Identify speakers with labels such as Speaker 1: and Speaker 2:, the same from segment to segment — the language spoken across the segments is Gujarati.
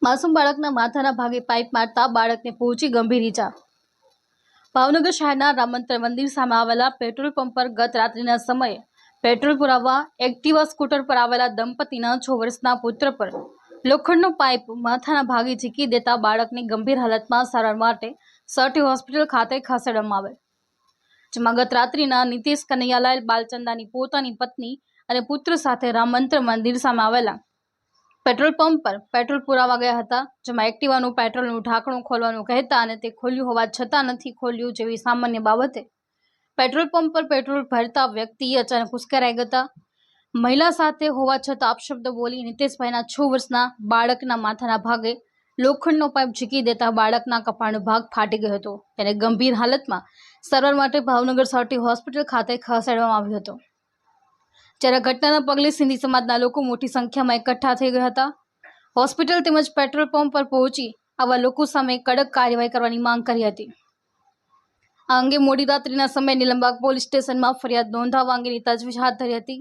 Speaker 1: માસૂમ બાળકના માથાના ભાગે પાઇપ મારતા બાળકને પહોંચી ગંભીર ઈજા। ભાવનગર શહેરના રામ મંદિર સામે આવેલા પેટ્રોલ પંપ પર ગત રાત્રિના સમયે પેટ્રોલ પુરાવવા એક્ટિવા સ્કૂટર પર આવેલા દંપતીના 6 વર્ષના પુત્ર પર લોખંડનો પાઇપ માથાના ભાગે ઝીકી દેતા બાળકને ગંભીર હાલતમાં સારવાર માટે સટી હોસ્પિટલ ખાતે ખસેડવામાં આવેલ, જેમાં ગત રાત્રિના નીતિશ કનૈયાલાલ બાલચંદાની પોતાની પત્ની અને પુત્ર સાથે રામ મંદિર સામે આવેલા પેટ્રોલ પંપ પર પેટ્રોલ પુરાવા ગયા હતા, જેમાં એક્ટિવાનું પેટ્રોલનું ઢાંકણું ખોલવાનું કહેતા અને તે ખોલ્યું હોવા છતાં નથી ખોલ્યું જેવી સામાન્ય બાબતે પેટ્રોલ પંપ પર પેટ્રોલ ભરતા વ્યક્તિ અચાનક ઉશ્કેરાઈ ગયા। મહિલા સાથે હોવા છતાં અપશબ્દ બોલી નીતેશભાઈના 6 વર્ષના બાળકના માથાના ભાગે લોખંડનો પાઇપ ઝીકી દેતા બાળકના કપાળનો ભાગ ફાટી ગયો હતો। તેને ગંભીર હાલતમાં સારવાર માટે ભાવનગર સટી હોસ્પિટલ ખાતે ખસેડવામાં આવ્યો હતો, જ્યારે ઘટનાના પગલે સિંધી સમાજના લોકો મોટી સંખ્યામાં એકઠા થઈ ગયા હતા। હોસ્પિટલ તેમજ પેટ્રોલ પંપ પર પહોંચી આવા લોકો સામે કડક કાર્યવાહી કરવાની માંગ કરી હતી। આ અંગે મોડી રાત્રિના સમયે નીલમબાગ પોલીસ સ્ટેશનમાં ફરિયાદ નોંધાવવા અંગેની તજવીજ હાથ ધરી હતી,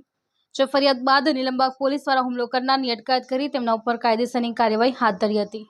Speaker 1: જે ફરિયાદ બાદ નીલમબાગ પોલીસ દ્વારા હુમલો કરનારની અટકાયત કરી તેમના ઉપર કાયદેસરની કાર્યવાહી હાથ ધરી હતી।